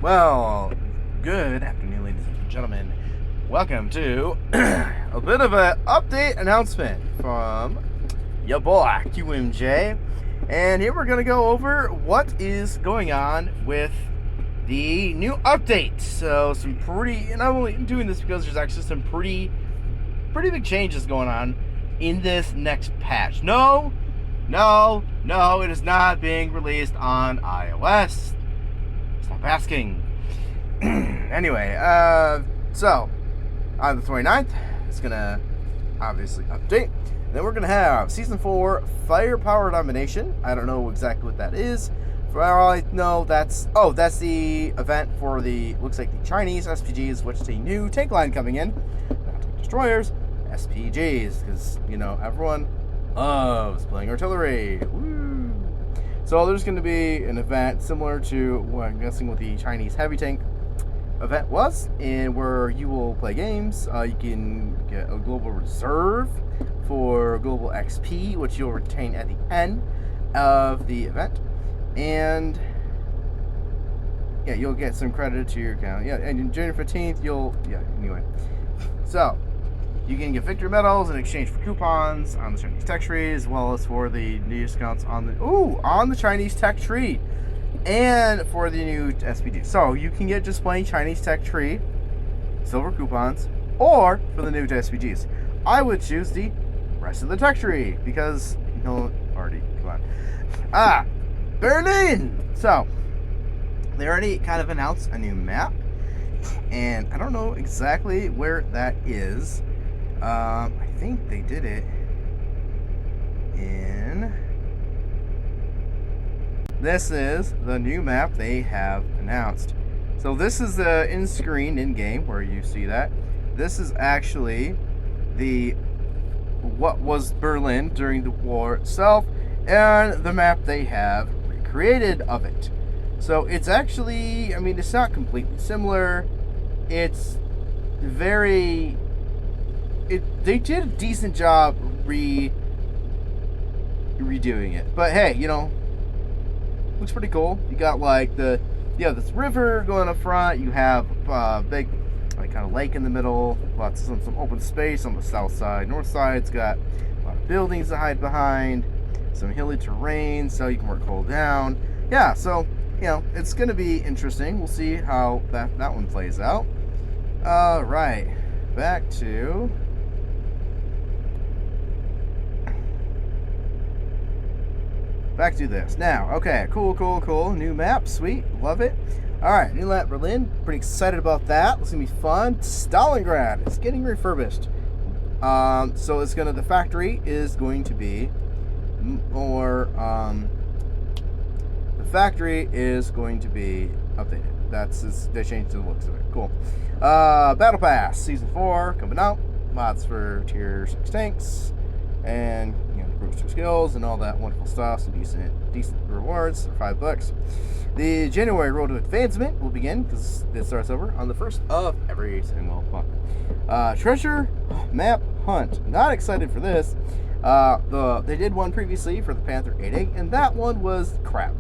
Well, good afternoon, ladies and gentlemen. Welcome to a bit of an update announcement from your boy, QMJ. And here we're going to go over what is going on with the new update. So, and I'm only doing this because there's actually some pretty big changes going on in this next patch. No, it is not being released on iOS. Stop asking. Anyway, so on the 29th, it's gonna obviously update. Then we're gonna have Season 4 Firepower Domination. I don't know exactly what that is. For all I know, that's the event for looks like the Chinese SPGs, which is a new tank line coming in. Not tank destroyers, SPGs, because everyone loves playing artillery. Woo! So there's going to be an event similar to what I'm guessing what the Chinese heavy tank event was, and where you will play games. You can get a global reserve for global XP, which you'll retain at the end of the event, and you'll get some credit to your account. And in January 15th, anyway. So you can get victory medals in exchange for coupons on the Chinese tech tree, as well as for the new discounts on the Chinese tech tree, and for the new SPD. So you can get just plain Chinese tech tree silver coupons, or for the new SPGs. I would choose the rest of the tech tree because already come on. Berlin. So they already kind of announced a new map, and I don't know exactly where that is. I think they did it in... This is the new map they have announced. So this is the in-screen, in-game, where you see that. This is actually what was Berlin during the war itself, and the map they have recreated of it. So it's actually, it's not completely similar. It's very... They did a decent job redoing it. But hey, looks pretty cool. You got this river going up front. You have a big kind of lake in the middle. Lots of some open space on the south side. North side's got a lot of buildings to hide behind. Some hilly terrain, so you can work hold down. Yeah, so it's gonna be interesting. We'll see how that one plays out. All right, back to this. Now, okay, cool. New map, sweet, love it. All right, new map, Berlin. Pretty excited about that. It's gonna be fun. Stalingrad, it's getting refurbished. So the factory is going to be more. The factory is going to be updated. They changed the looks of it. Cool. Battle Pass Season 4 coming out. Mods for Tier 6 tanks, and boost your skills and all that wonderful stuff. Some decent rewards for $5. The January Road to Advancement will begin, because it starts over on the 1st of every single month. Treasure Map Hunt. Not excited for this. They did one previously for the Panther 8A, and that one was crap.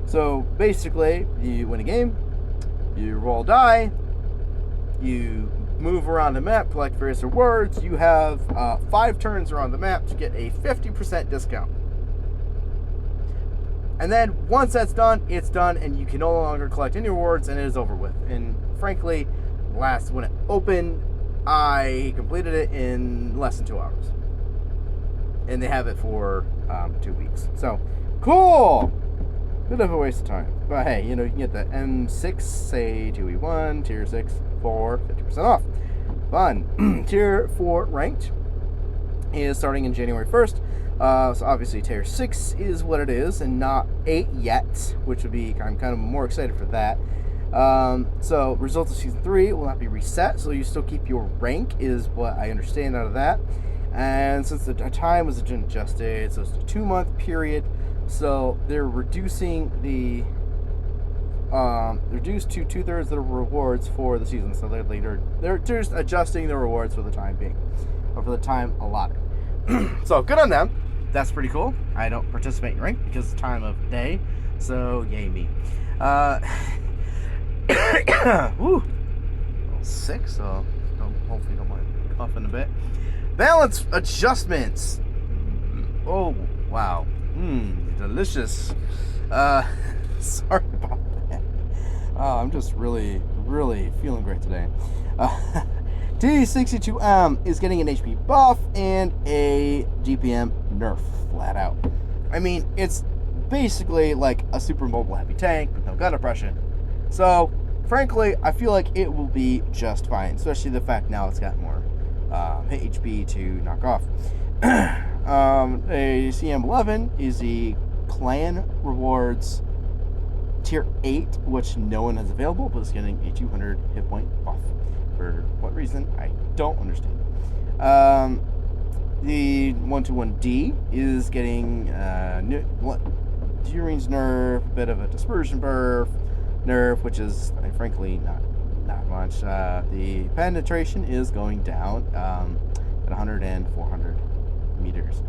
So basically, you win a game, you roll die, you move around the map, collect various rewards. You have 5 turns around the map to get a 50% discount. And then once that's done, it's done, and you can no longer collect any rewards, and it is over with. And frankly, when it opened, I completed it in less than 2 hours. And they have it for 2 weeks. So, cool! Bit of a waste of time. But hey, you can get the M6, say 2E1, Tier 6, 4, 50% off. Fun. Tier 4 ranked is starting in January 1st. So obviously Tier 6 is what it is, and not 8 yet, which would be, I'm kind of more excited for that. So results of Season 3 will not be reset, so you still keep your rank, is what I understand out of that. And since the time was adjusted, so it's a 2-month period, so they're reducing reduced to 2/3 of the rewards for the season. So they're just adjusting the rewards for the time being, or for the time allotted. So good on them. That's pretty cool. I don't participate in rank because it's time of day, so yay me. Woo. Sick, so hopefully don't mind coughing a bit. Balance adjustments. Oh wow, delicious. Sorry about that. I'm just really feeling great today. T62M is getting an HP buff and a DPM nerf, flat out. I mean, it's basically like a super mobile heavy tank with no gun oppression. So, frankly, I feel like it will be just fine, especially the fact now it's got more HP to knock off. A CM11 is the clan rewards tier 8, which no one has available, but it's getting a 200 hit point buff. For what reason, I don't understand. The 121D is getting Deering's nerf, a bit of a dispersion nerf, which is frankly not much. The penetration is going down at 100 and 400 meters.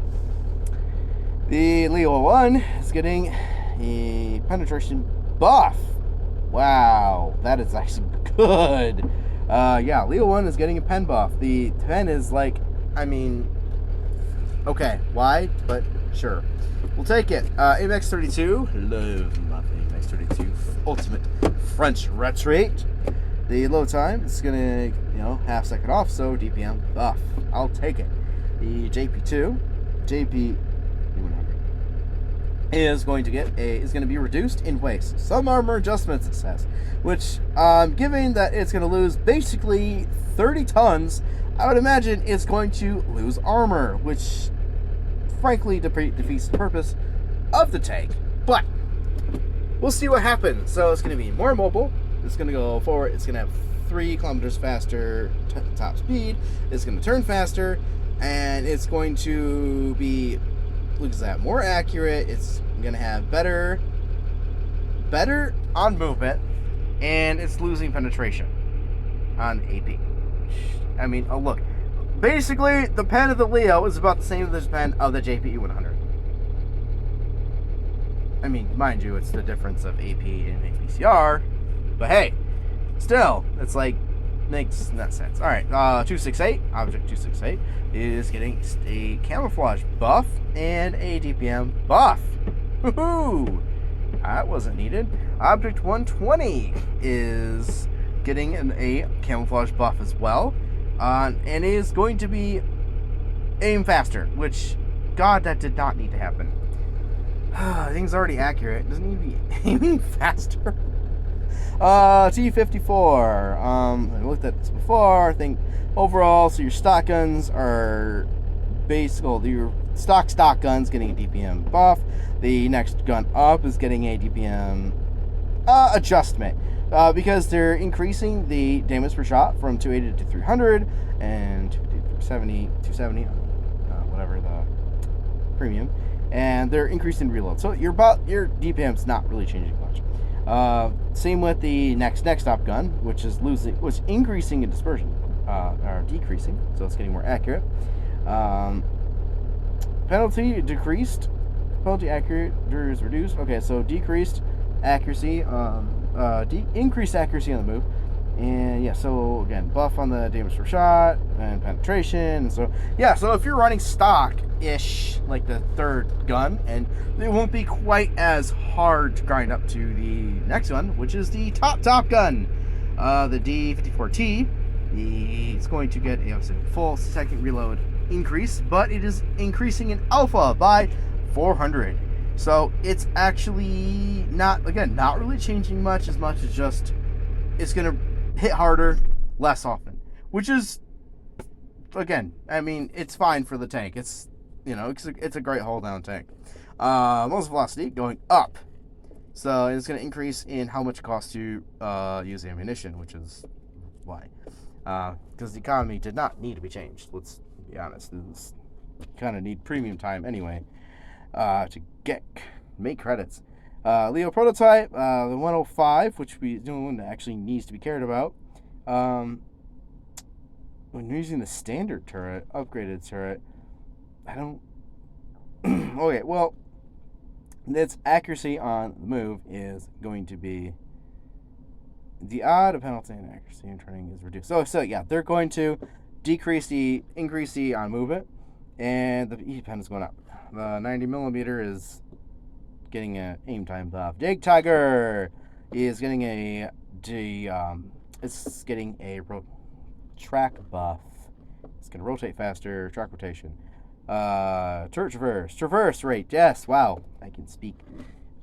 The Leo 1 is getting a penetration buff. Wow, that is actually good. Yeah, Leo 1 is getting a pen buff. The pen is like, I mean, okay, why? But sure. We'll take it. AMX 32. Love my AMX 32. Ultimate French retrate. The low time is gonna, half second off, so DPM buff. I'll take it. The JP2, JP 100 is going to be reduced in waste. Some armor adjustments, it says, which, given that it's going to lose basically 30 tons, I would imagine it's going to lose armor, which frankly defeats the purpose of the tank. But we'll see what happens. So it's going to be more mobile. It's going to go forward. It's going to have 3 kilometers faster top speed. It's going to turn faster, and it's going to be, look at that, more accurate. It's going to have better on movement, and it's losing penetration on AP. I mean, oh look, basically the pen of the Leo is about the same as the pen of the JP 100. I mean, mind you, it's the difference of AP and APCR, but hey, still, it's like, makes that sense. All right, 268, object 268 is getting a camouflage buff and a DPM buff. Woohoo! That wasn't needed. Object 120 is getting a camouflage buff as well, and is going to be aim faster, which, God, that did not need to happen. Thing's already accurate. Doesn't need to be aiming faster. T54. I looked at this before. I think overall, so your stock guns are your stock guns getting a DPM buff. The next gun up is getting a DPM adjustment because they're increasing the damage per shot from 280 to 300 and 270, whatever the premium, and they're increasing reload. So your DPM's not really changing much. Same with the next up gun, which is increasing in dispersion, or decreasing, so it's getting more accurate. Penalty decreased. Penalty accurate is reduced. Okay, so decreased accuracy, increased accuracy on the move, and yeah. So again, buff on the damage per shot and penetration. And so yeah. So if you're running stock-ish, like the third gun, and it won't be quite as hard to grind up to the next gun, which is the top gun, the D54T. It's going to get a full second reload increase, but it is increasing in alpha by 400. So it's actually not really changing much as just it's going to hit harder less often, which is, again, I mean, it's fine for the tank. It's it's a great hold down tank. Most velocity going up, so it's going to increase in how much it costs to use ammunition, which is why, because the economy did not need to be changed. Let's be honest, this kind of need premium time anyway to make credits. Leo prototype, the 105, which we one that actually needs to be cared about. When using the standard turret, upgraded turret, I don't. Okay, well, its accuracy on the move is going to be the odd of penalty and accuracy and turning is reduced. So yeah, they're going to increase the on movement, and the E pen is going up. The 90mm is getting a aim time buff. Dig Tiger is getting it's getting a track buff. It's gonna rotate faster. Track rotation. Traverse rate. Yes, wow, I can speak.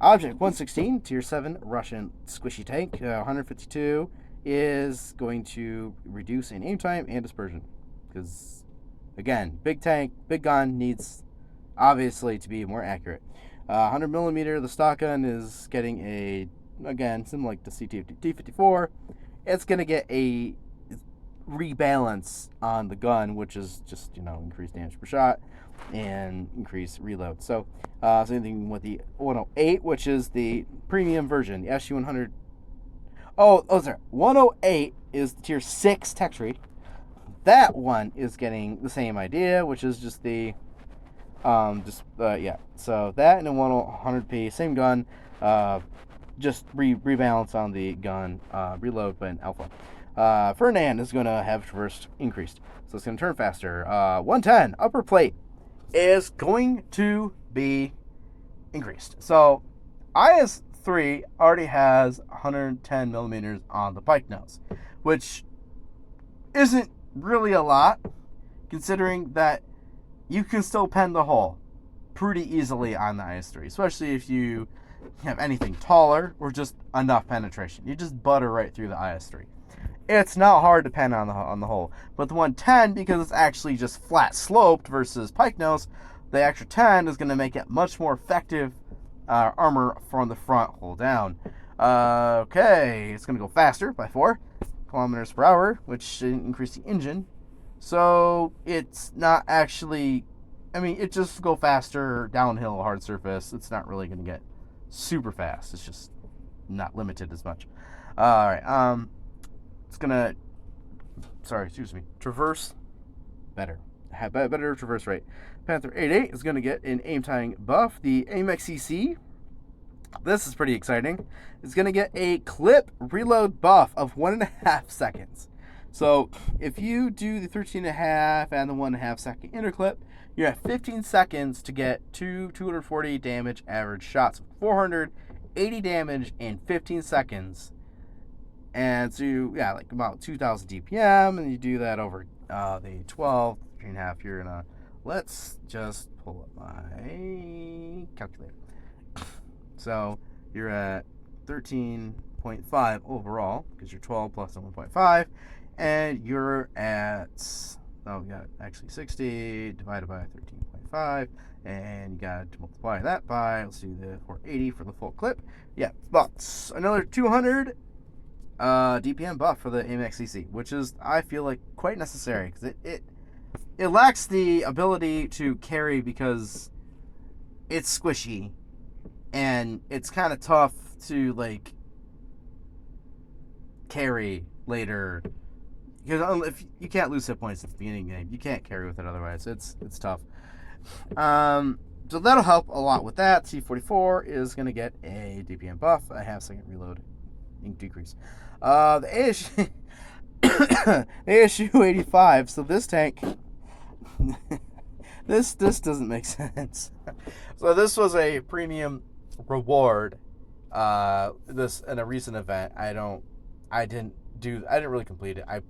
Object 116, tier 7 Russian squishy tank. 152 is going to reduce in aim time and dispersion. Because, again, big tank, big gun needs, obviously, to be more accurate. 100mm, the stock gun is getting again, similar like the T54. It's going to get a rebalance on the gun, which is just, increased damage per shot and increase reload. So same thing with the 108, which is the premium version, the SU-100. Sorry, 108 is the tier 6 tech tree. That one is getting the same idea, which is just the So that and a 100p, same gun, just rebalance on the gun, reload, but in alpha. Fernand is going to have traverse increased, so it's going to turn faster. 110 upper plate is going to be increased. So IS-3 already has 110mm on the pike nose, which isn't really a lot, considering that you can still pen the hole pretty easily on the IS-3, especially if you have anything taller or just enough penetration. You just butter right through the IS-3. It's not hard to pen on the hole. But the 110, because it's actually just flat sloped versus pike nose, the extra 10 is going to make it much more effective armor from the front hole down. Okay, it's going to go faster by 4 kilometers per hour, which should increase the engine. So it's not actually, it just go faster downhill hard surface. It's not really going to get super fast. It's just not limited as much. All right. It's gonna, traverse better. Have better traverse rate. Panther 88 is gonna get an aim time buff. The AIM-XCC, this is pretty exciting. It's gonna get a clip reload buff of 1.5 seconds. So if you do the 13.5 and the 1.5 second interclip, you're at 15 seconds to get 240 damage average shots, 480 damage in 15 seconds. And so, like about 2,000 DPM, and you do that over the 12, 3.5. You're gonna, let's just pull up my calculator. So you're at 13.5 overall, because you're 12 plus 1.5, and you're at, actually 60 divided by 13.5, and you got to multiply that by, let's do the 480 for the full clip. Yeah, about another 200 DPM buff for the AIM-XCC, which is, I feel like, quite necessary, because it lacks the ability to carry because it's squishy, and it's kind of tough to, like, carry later, because if you can't lose hit points at the beginning of the game, you can't carry with it otherwise. It's tough. So that'll help a lot with that. C44 is going to get a DPM buff, a half-second reload decrease. The ASU, ASU 85. So this tank, this doesn't make sense. So this was a premium reward. This in a recent event. I didn't really complete it. I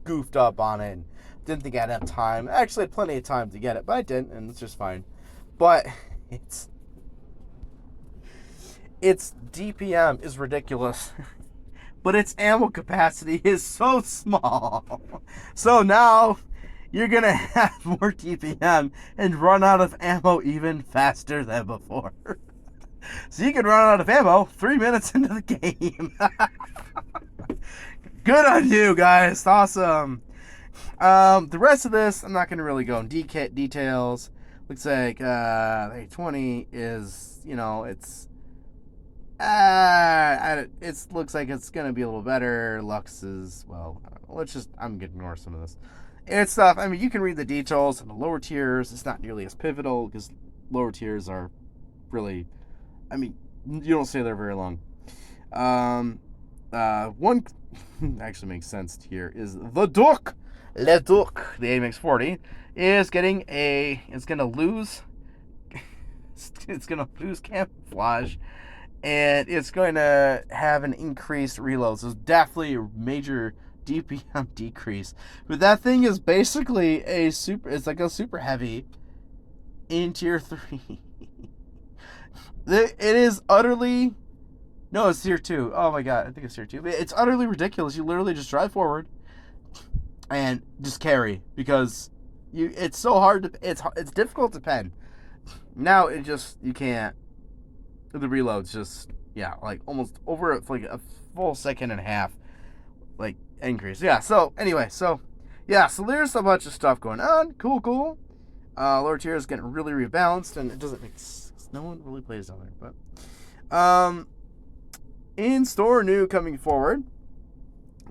goofed up on it and didn't think I had enough time. I actually had plenty of time to get it, but I didn't, and it's just fine. But its DPM is ridiculous. But its ammo capacity is so small. So now you're going to have more DPM and run out of ammo even faster than before. So you can run out of ammo 3 minutes into the game. Good on you, guys. Awesome. The rest of this, I'm not going to really go in details. Looks like the 20 is, it's... it looks like it's going to be a little better. Lux is, well, I don't know. I'm going to ignore some of this. It's stuff, you can read the details in the lower tiers. It's not nearly as pivotal because lower tiers are really, you don't stay there very long. one actually makes sense here is the Duke. Le Duc, the AMX-40, is getting it's going to lose camouflage, and it's going to have an increased reload. So it's definitely a major DPM decrease. But that thing is basically it's like a super heavy in tier 3. It is utterly, no, it's tier 2. Oh my god, I think it's tier 2. It's utterly ridiculous. You literally just drive forward and just carry, because it's so hard to, it's difficult to pen. Now you can't. The reload's just, yeah, like almost over like a full second and a half, like, increase. Yeah. So anyway, so there's a bunch of stuff going on. Cool. Lower tier is getting really rebalanced, and it doesn't make sense. No one really plays down there, but in store new coming forward.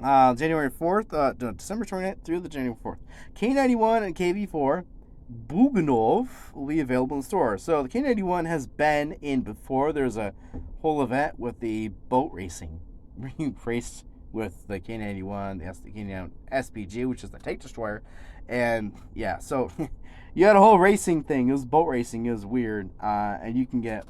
January 4th, December 29th through the January 4th. K91 and KV4 Buganov will be available in the store. So the K91 has been in before. There's a whole event with the boat racing. You raced with the K91, the K91 SPG, which is the tank destroyer. And yeah, so you had a whole racing thing. It was boat racing. It was weird. And you can get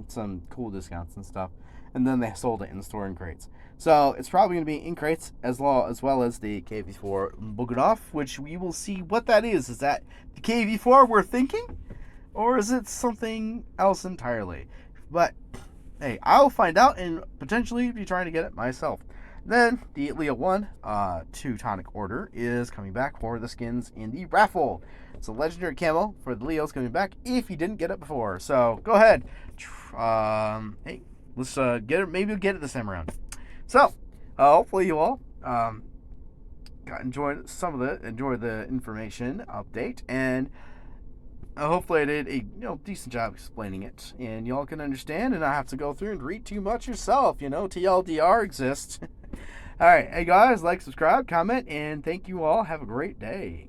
some cool discounts and stuff. And then they sold it in the store in crates. So it's probably going to be in crates as well as the KV4 Buganov, which we will see what that is. Is that the KV4 we're thinking? Or is it something else entirely? But hey, I'll find out and potentially be trying to get it myself. Then the Leo 1 Teutonic Order is coming back for the skins in the raffle. It's a legendary camo for the Leos coming back if you didn't get it before. So go ahead. Hey, let's get it. Maybe we'll get it this time around. So hopefully you all enjoyed the information update, and hopefully I did a decent job explaining it, and y'all can understand and not have to go through and read too much yourself. TLDR exists. All right, hey guys, like, subscribe, comment, and thank you all. Have a great day.